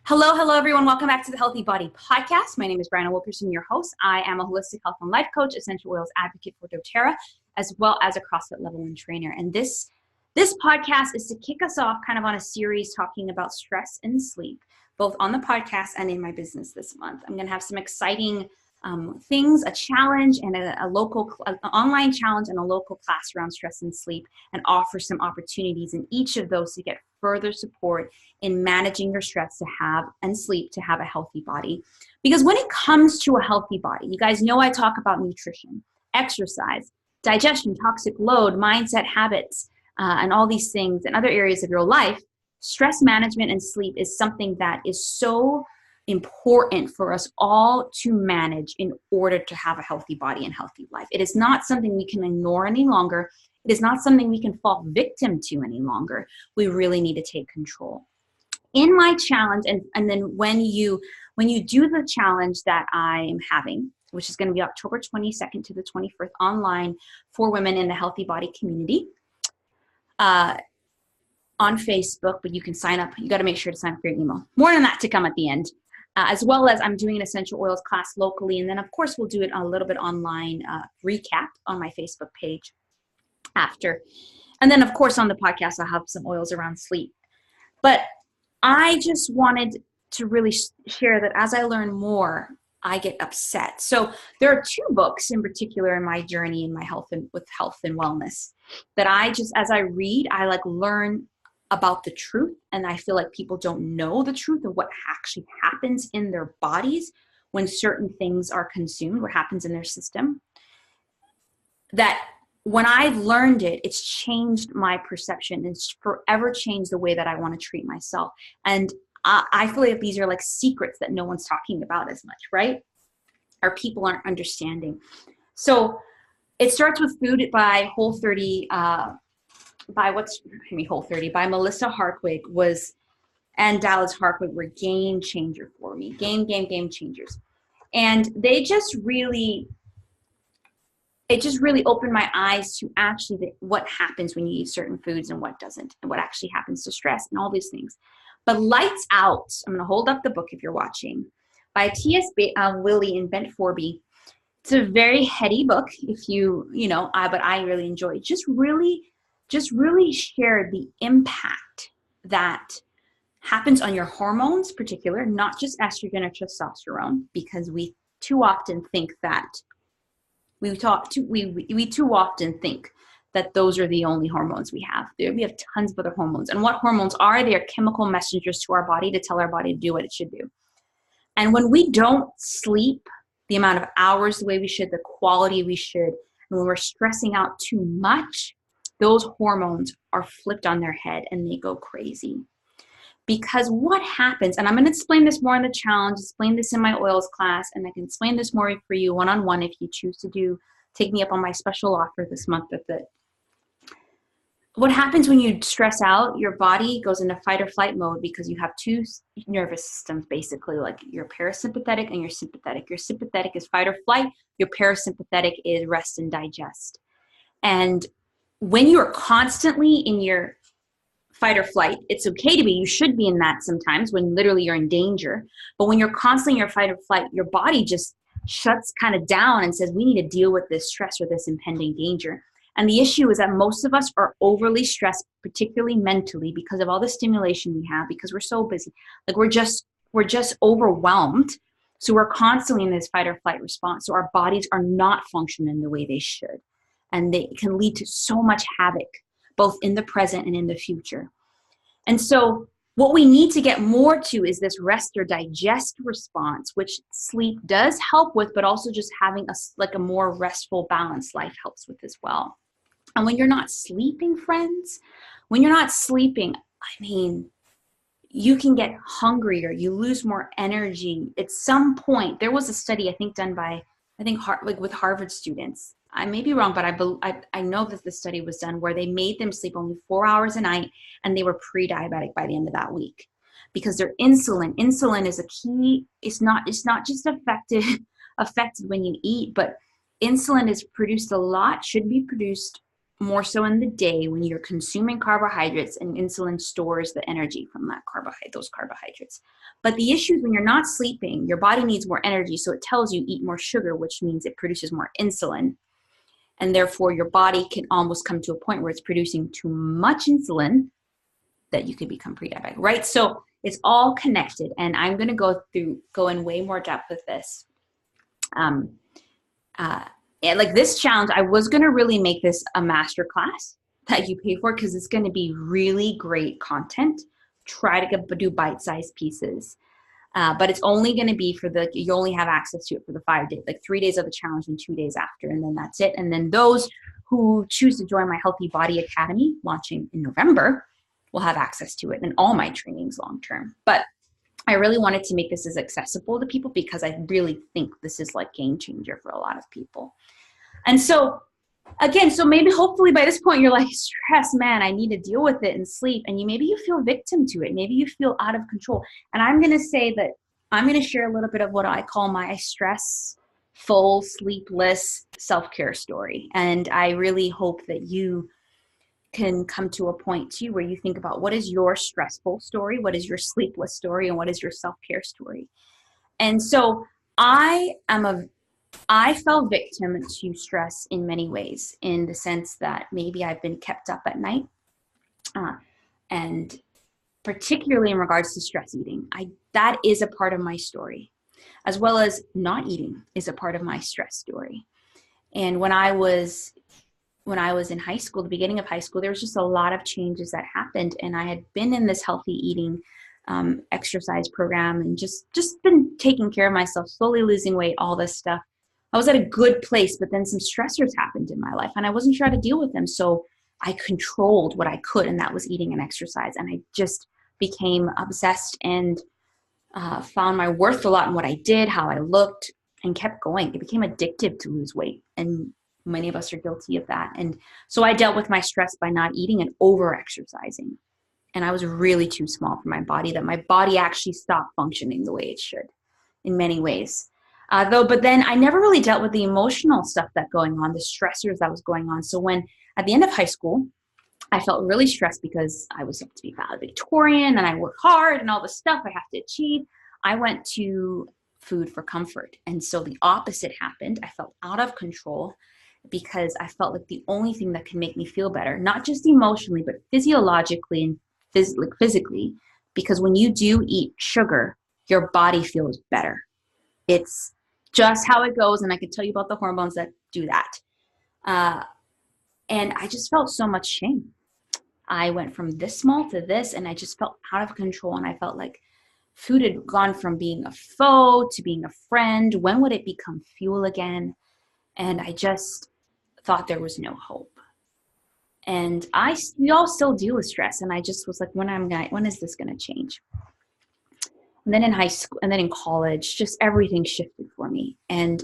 Hello, everyone. Welcome back to the Healthy Body Podcast. My name is Brianna Wilkerson, your host. I am a holistic health and life coach, essential oils advocate for doTERRA, as well as a CrossFit level 1 trainer. And this podcast is to kick us off kind of on a series talking about stress and sleep, both on the podcast and in my business this month. I'm going to have some exciting things, a challenge and an online challenge and a local class around stress and sleep, and offer some opportunities in each of those to get further support in managing your stress to have and sleep to have a healthy body. Because when it comes to a healthy body, you guys know I talk about nutrition, exercise, digestion, toxic load, mindset, habits, and all these things and other areas of your life. Stress management and sleep is something that is so important for us all to manage in order to have a healthy body and healthy life. It is not something we can ignore any longer. It is not something we can fall victim to any longer. We really need to take control. In my challenge, and then when you do the challenge that I'm having, which is going to be October 22nd to the 21st online for women in the Healthy Body community on Facebook, but you can sign up. You got to make sure to sign up for your email. More than that to come at the end. As well as I'm doing an essential oils class locally. And then, of course, we'll do it a little bit online recap on my Facebook page after. And then, of course, on the podcast, I'll have some oils around sleep. But I just wanted to really share that as I learn more, I get upset. So there are two books in particular in my journey in my health and with health and wellness that I just, as I read, I learn about the truth, and I feel like people don't know the truth of what actually happens in their bodies when certain things are consumed, what happens in their system. That when I've learned it, it's changed my perception. It's forever changed the way that I want to treat myself. And I feel like these are like secrets that no one's talking about as much, right? Or people aren't understanding. So it starts with Food by Whole30, by Melissa Hartwig and Dallas Hartwig were game changer for me. Game changers. And it just really opened my eyes to actually what happens when you eat certain foods and what doesn't, and what actually happens to stress and all these things. But Lights Out, I'm going to hold up the book if you're watching, by T.S. Willie and Bent Forby. It's a very heady book but I really enjoy it. Just really share the impact that happens on your hormones, particular, not just estrogen or testosterone, because we too often think that we too often think that those are the only hormones we have. We have tons of other hormones. And what hormones are? They are chemical messengers to our body to tell our body to do what it should do. And when we don't sleep the amount of hours the way we should, the quality we should, and when we're stressing out too much, those hormones are flipped on their head and they go crazy. Because what happens, and I'm going to explain this more in the challenge, explain this in my oils class, and I can explain this more for you one-on-one if you choose to take me up on my special offer this month. What happens when you stress out, your body goes into fight or flight mode because you have two nervous systems, basically, like your parasympathetic and your sympathetic. Your sympathetic is fight or flight. Your parasympathetic is rest and digest. And when you're constantly in your fight or flight, it's okay to be, you should be in that sometimes when literally you're in danger. But when you're constantly in your fight or flight, your body just shuts kind of down and says, we need to deal with this stress or this impending danger. And the issue is that most of us are overly stressed, particularly mentally, because of all the stimulation we have, because we're so busy. Like we're just overwhelmed. So we're constantly in this fight or flight response. So our bodies are not functioning the way they should. And they can lead to so much havoc, both in the present and in the future. And so what we need to get more to is this rest or digest response, which sleep does help with, but also just having a more restful, balanced life helps with as well. And when you're not sleeping, friends, you can get hungrier, you lose more energy. At some point, there was a study, I think, done by, with Harvard students. I may be wrong, but I know that the study was done where they made them sleep only 4 hours a night, and they were pre-diabetic by the end of that week because their insulin is a key. It's not just affected when you eat, but insulin is produced should be produced more so in the day when you're consuming carbohydrates, and insulin stores the energy from those carbohydrates. But the issue is when you're not sleeping, your body needs more energy, so it tells you eat more sugar, which means it produces more insulin. And therefore, your body can almost come to a point where it's producing too much insulin that you could become pre-diabetic, right? So it's all connected, and I'm going to go in way more depth with this. And like this challenge, I was going to really make this a master class that you pay for because it's going to be really great content. Try to do bite-sized pieces. But it's only going to be you only have access to it for the 5 days, like 3 days of the challenge and 2 days after, and then that's it. And then those who choose to join my Healthy Body Academy, launching in November, will have access to it and all my trainings long-term. But I really wanted to make this as accessible to people because I really think this is like game changer for a lot of people. And so again, so maybe hopefully by this point you're like, stress, man, I need to deal with it and sleep. And maybe you feel victim to it. Maybe you feel out of control. And I'm going to say that I'm going to share a little bit of what I call my stressful, sleepless self-care story. And I really hope that you can come to a point too where you think about what is your stressful story, what is your sleepless story, and what is your self-care story. And so I fell victim to stress in many ways, in the sense that maybe I've been kept up at night, and particularly in regards to stress eating. That is a part of my story, as well as not eating is a part of my stress story. And when I was in high school, the beginning of high school, there was just a lot of changes that happened. And I had been in this healthy eating exercise program and just been taking care of myself, slowly losing weight, all this stuff. I was at a good place, but then some stressors happened in my life and I wasn't sure how to deal with them. So I controlled what I could, and that was eating and exercise. And I just became obsessed and found my worth a lot in what I did, how I looked, and kept going. It became addictive to lose weight. And many of us are guilty of that. And so I dealt with my stress by not eating and over-exercising. And I was really too small for my body, that my body actually stopped functioning the way it should in many ways. But then I never really dealt with the emotional stuff that's going on, the stressors that was going on. So when at the end of high school, I felt really stressed because I was up to be valedictorian and I work hard and all the stuff I have to achieve. I went to food for comfort. And so the opposite happened. I felt out of control because I felt like the only thing that can make me feel better, not just emotionally, but physiologically and physically, because when you do eat sugar, your body feels better. It's just how it goes. And I can tell you about the hormones that do that. And I just felt so much shame. I went from this small to this, and I just felt out of control. And I felt like food had gone from being a foe to being a friend. When would it become fuel again? And I just thought there was no hope. And we all still deal with stress. And I just was like, when is this going to change? And then in high school and then in college, just everything shifted for me. And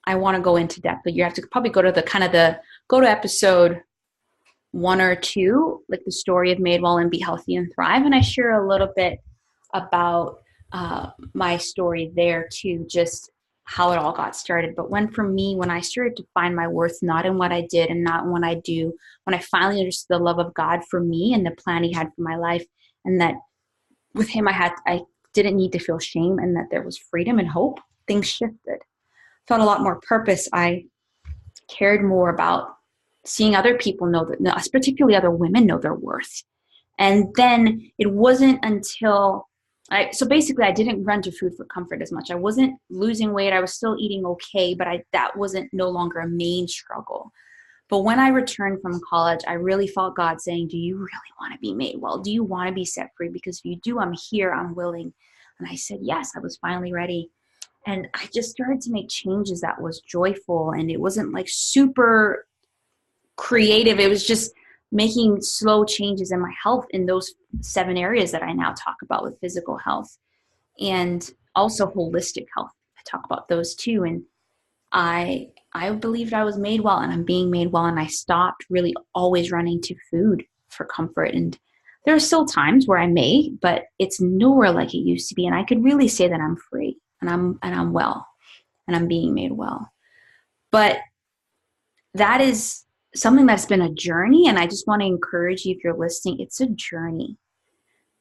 I want to go into depth, but you have to probably go to episode 1 or 2, like the story of Made Well and Be Healthy and Thrive. And I share a little bit about my story there too, just how it all got started. But when I started to find my worth, not in what I did and not in what I do, when I finally understood the love of God for me and the plan he had for my life, and that with him, I didn't need to feel shame, and that there was freedom and hope, things shifted. Felt a lot more purpose. I cared more about seeing other people know that, particularly other women, know their worth. And then it wasn't until so basically I didn't run to food for comfort as much. I wasn't losing weight. I was still eating okay, but that wasn't no longer a main struggle. But when I returned from college, I really felt God saying, do you really want to be made well? Do you want to be set free? Because if you do, I'm here, I'm willing. And I said, yes, I was finally ready. And I just started to make changes that was joyful. And it wasn't like super creative. It was just making slow changes in my health in those 7 areas that I now talk about with physical health and also holistic health. I talk about those too. And I believed I was made well, and I'm being made well. And I stopped really always running to food for comfort. And there are still times where I may, but it's nowhere like it used to be. And I could really say that I'm free and I'm well and I'm being made well. But that is something that's been a journey. And I just want to encourage you, if you're listening, it's a journey.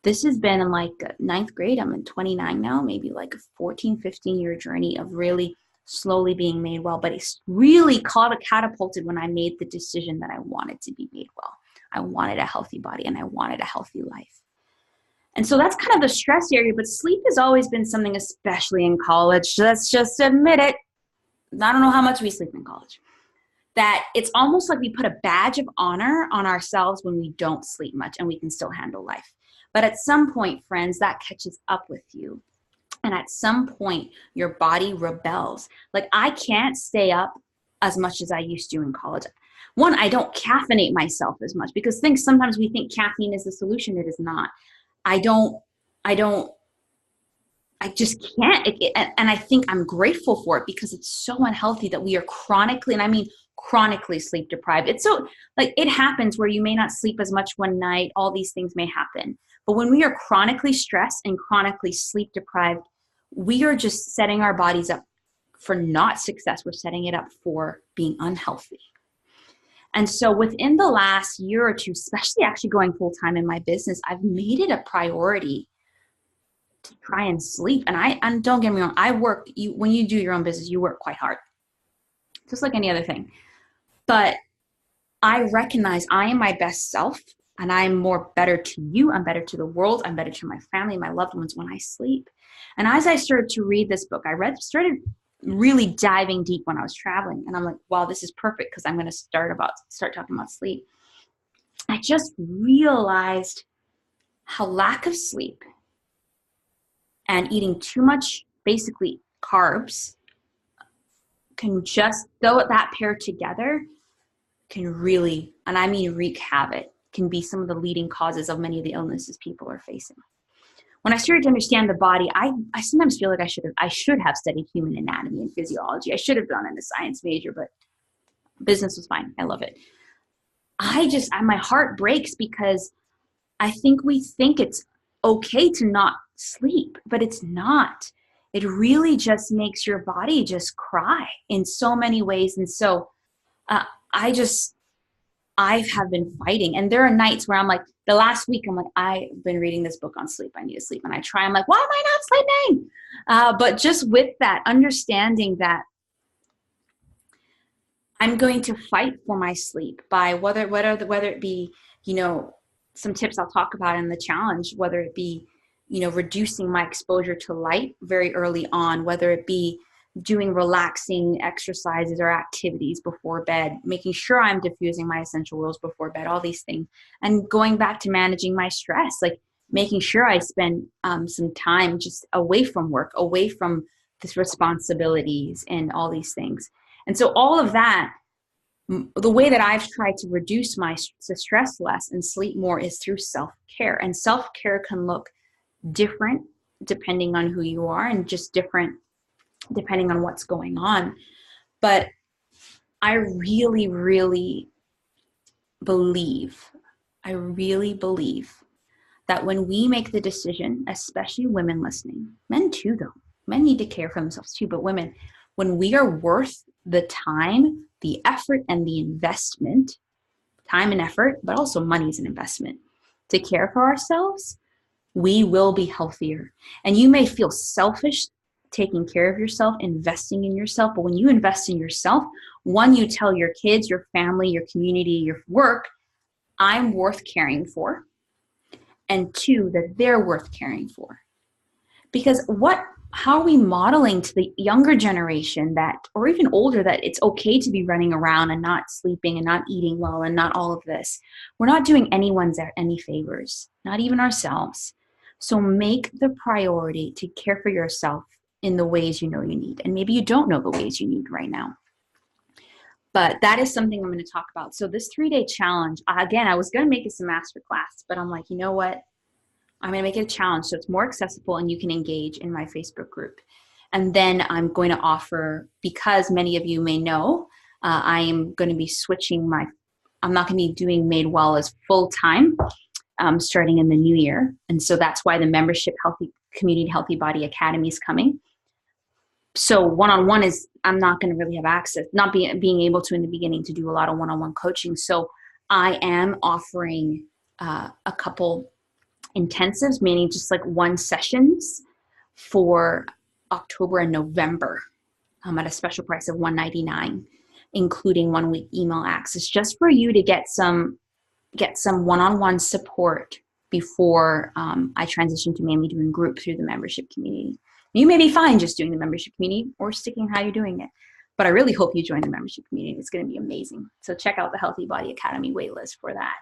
This has been in like ninth grade. I'm in 29 now, maybe like a 14, 15-year journey of really slowly being made well. But it's really catapulted when I made the decision that I wanted to be made well. I wanted a healthy body and I wanted a healthy life. And so that's kind of the stress area, but sleep has always been something, especially in college. Let's just admit it. I don't know how much we sleep in college. That it's almost like we put a badge of honor on ourselves when we don't sleep much and we can still handle life. But at some point, friends, that catches up with you. And at some point, your body rebels. Like, I can't stay up as much as I used to in college. One, I don't caffeinate myself as much because sometimes we think caffeine is the solution. It is not. I just can't. And I think I'm grateful for it because it's so unhealthy that we are chronically, and I mean chronically, sleep deprived. It's so, like, it happens where you may not sleep as much one night. All these things may happen. But when we are chronically stressed and chronically sleep deprived, we are just setting our bodies up for not success. We're setting it up for being unhealthy. And so within the last year or two, especially actually going full-time in my business, I've made it a priority to try and sleep. And don't get me wrong, when you do your own business, you work quite hard, just like any other thing. But I recognize I am my best self and I'm better to you. I'm better to the world. I'm better to my family, my loved ones when I sleep. And as I started to read this book, started really diving deep when I was traveling. And I'm like, wow, this is perfect because I'm going to start talking about sleep. I just realized how lack of sleep and eating too much, basically carbs, can just, though that pair together, can really, and I mean wreak havoc, can be some of the leading causes of many of the illnesses people are facing. When I started to understand the body, I sometimes feel like I should have studied human anatomy and physiology. I should have gone into science major, but business was fine. I love it. My heart breaks because I think we think it's okay to not sleep, but it's not. It really just makes your body just cry in so many ways. And so I have been fighting. And there are nights where I'm like, the last week, I'm like, I've been reading this book on sleep. I need to sleep. And I try, I'm like, why am I not sleeping? But just with that, understanding that I'm going to fight for my sleep by whether it be, some tips I'll talk about in the challenge, whether it be, reducing my exposure to light very early on, whether it be doing relaxing exercises or activities before bed, making sure I'm diffusing my essential oils before bed, all these things, and going back to managing my stress, like making sure I spend some time just away from work, away from these responsibilities and all these things. And so all of that, the way that I've tried to reduce to stress less and sleep more is through self-care. And self-care can look different depending on who you are and just different depending on what's going on. But I really, really believe that when we make the decision, especially women listening, men too though, men need to care for themselves too, but women, when we are worth the time, the effort, and the investment, time and effort, but also money is an investment, to care for ourselves, we will be healthier. And you may feel selfish taking care of yourself, investing in yourself, but when you invest in yourself, one, you tell your kids, your family, your community, your work, I'm worth caring for. And two, that they're worth caring for. Because how are we modeling to the younger generation or even older, that it's okay to be running around and not sleeping and not eating well and not all of this? We're not doing anyone any favors, not even ourselves. So make the priority to care for yourself in the ways you know you need. And maybe you don't know the ways you need right now. But that is something I'm going to talk about. So this 3-day challenge, again, I was going to make this a masterclass, but I'm like, you know what? I'm going to make it a challenge so it's more accessible and you can engage in my Facebook group. And then I'm going to offer, because many of you may know, I am going to be switching I'm not going to be doing Made Well as full-time starting in the new year. And so that's why the membership Community Healthy Body Academy is coming. So one-on-one is, I'm not going to really have access, not being able to in the beginning to do a lot of one-on-one coaching. So I am offering a couple intensives, meaning just like one sessions for October and November at a special price of $199, including 1 week email access, just for you to get some one-on-one support before I transition to mainly doing group through the membership community. You may be fine just doing the membership community or sticking how you're doing it, but I really hope you join the membership community. It's going to be amazing. So check out the Healthy Body Academy waitlist for that.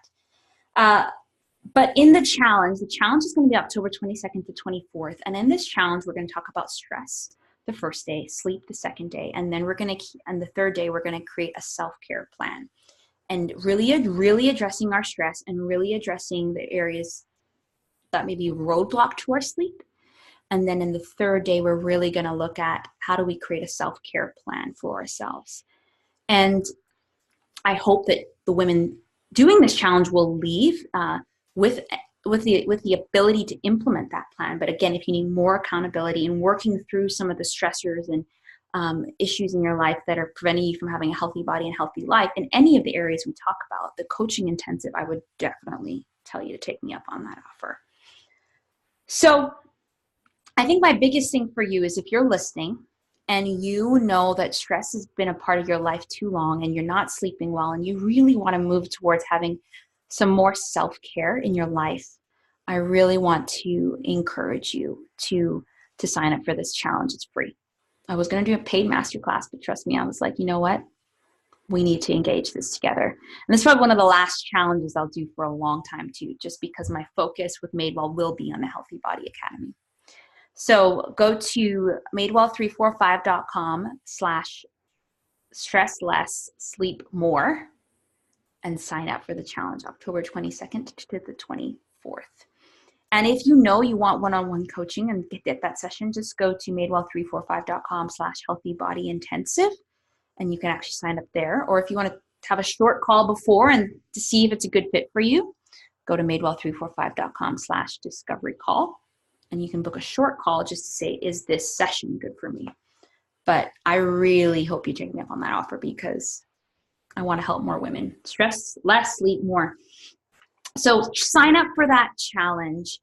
But in the challenge is going to be October 22nd to 24th. And in this challenge, we're going to talk about stress the first day, sleep the second day, and then and the third day, we're going to create a self-care plan. And really addressing our stress and really addressing the areas that may be roadblock to our sleep. And then in the third day, we're really going to look at how do we create a self-care plan for ourselves. And I hope that the women doing this challenge will leave with the ability to implement that plan. But again, if you need more accountability and working through some of the stressors and issues in your life that are preventing you from having a healthy body and healthy life in any of the areas we talk about, the coaching intensive, I would definitely tell you to take me up on that offer. So I think my biggest thing for you is if you're listening and you know that stress has been a part of your life too long and you're not sleeping well and you really want to move towards having some more self-care in your life, I really want to encourage you to sign up for this challenge. It's free. I was going to do a paid masterclass, but trust me, I was like, you know what? We need to engage this together. And this is probably one of the last challenges I'll do for a long time too, just because my focus with Madewell will be on the Healthy Body Academy. So go to madewell345.com/stressless sleep more and sign up for the challenge October 22nd to the 24th. And if you know you want one-on-one coaching and get that session, just go to madewell345.com/healthybodyintensive and you can actually sign up there. Or if you want to have a short call before and to see if it's a good fit for you, go to madewell345.com/discovery-call. And you can book a short call just to say, is this session good for me? But I really hope you take me up on that offer because I want to help more women. Stress less, sleep more. So sign up for that challenge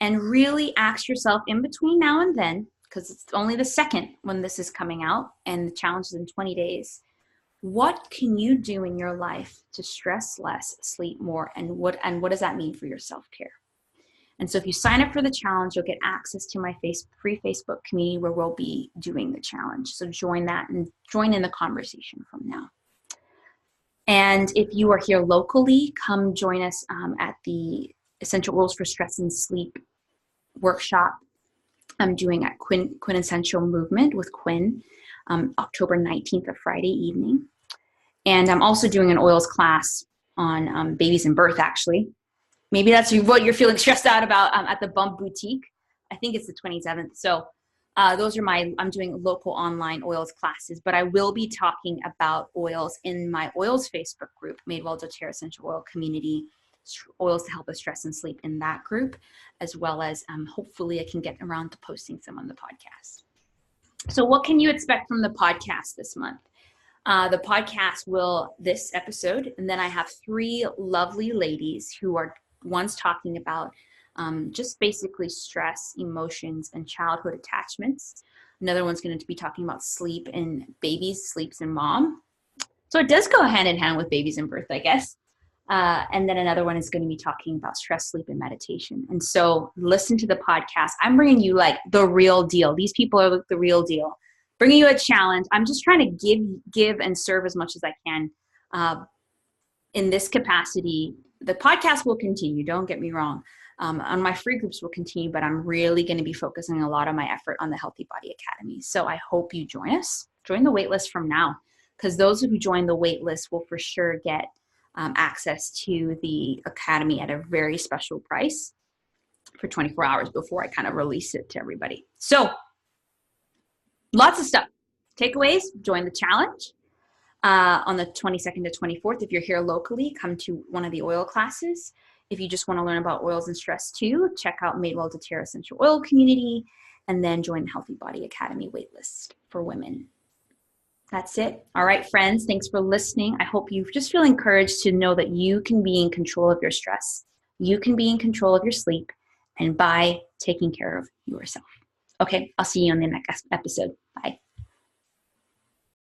and really ask yourself in between now and then, because it's only the second when this is coming out and the challenge is in 20 days. What can you do in your life to stress less, sleep more, and what does that mean for your self-care? And so if you sign up for the challenge, you'll get access to my free Facebook community where we'll be doing the challenge. So join that and join in the conversation from now. And if you are here locally, come join us at the Essential Oils for Stress and Sleep workshop I'm doing at Quintessential Movement with Quinn, October 19th, a Friday evening. And I'm also doing an oils class on babies and birth, actually. Maybe that's what you're feeling stressed out about at the Bump Boutique. I think it's the 27th. So those are I'm doing local online oils classes, but I will be talking about oils in my oils Facebook group, Madewell doTERRA Essential Oil Community, oils to help us stress and sleep in that group, as well as hopefully I can get around to posting some on the podcast. So what can you expect from the podcast this month? The podcast this episode, and then I have 3 lovely ladies who are one's talking about just basically stress, emotions, and childhood attachments. Another one's going to be talking about sleep and babies, sleeps and mom. So it does go hand in hand with babies and birth, I guess. And then another one is going to be talking about stress, sleep, and meditation. And so listen to the podcast. I'm bringing you like the real deal. These people are the real deal. Bringing you a challenge. I'm just trying to give and serve as much as I can in this capacity. The podcast will continue. Don't get me wrong. On my free groups will continue, but I'm really going to be focusing a lot of my effort on the Healthy Body Academy. So I hope you join us. Join the waitlist from now, because those who join the waitlist will for sure get access to the Academy at a very special price for 24 hours before I kind of release it to everybody. So lots of stuff. Takeaways, join the challenge on the 22nd to 24th. If you're here locally, come to one of the oil classes. If you just want to learn about oils and stress too, check out Madewell doTERRA Essential Oil Community. and then join the Healthy Body Academy waitlist for women. That's it. All right, friends, thanks for listening. I hope you just feel encouraged to know that you can be in control of your stress. You can be in control of your sleep, and by taking care of yourself. Okay, I'll see you on the next episode.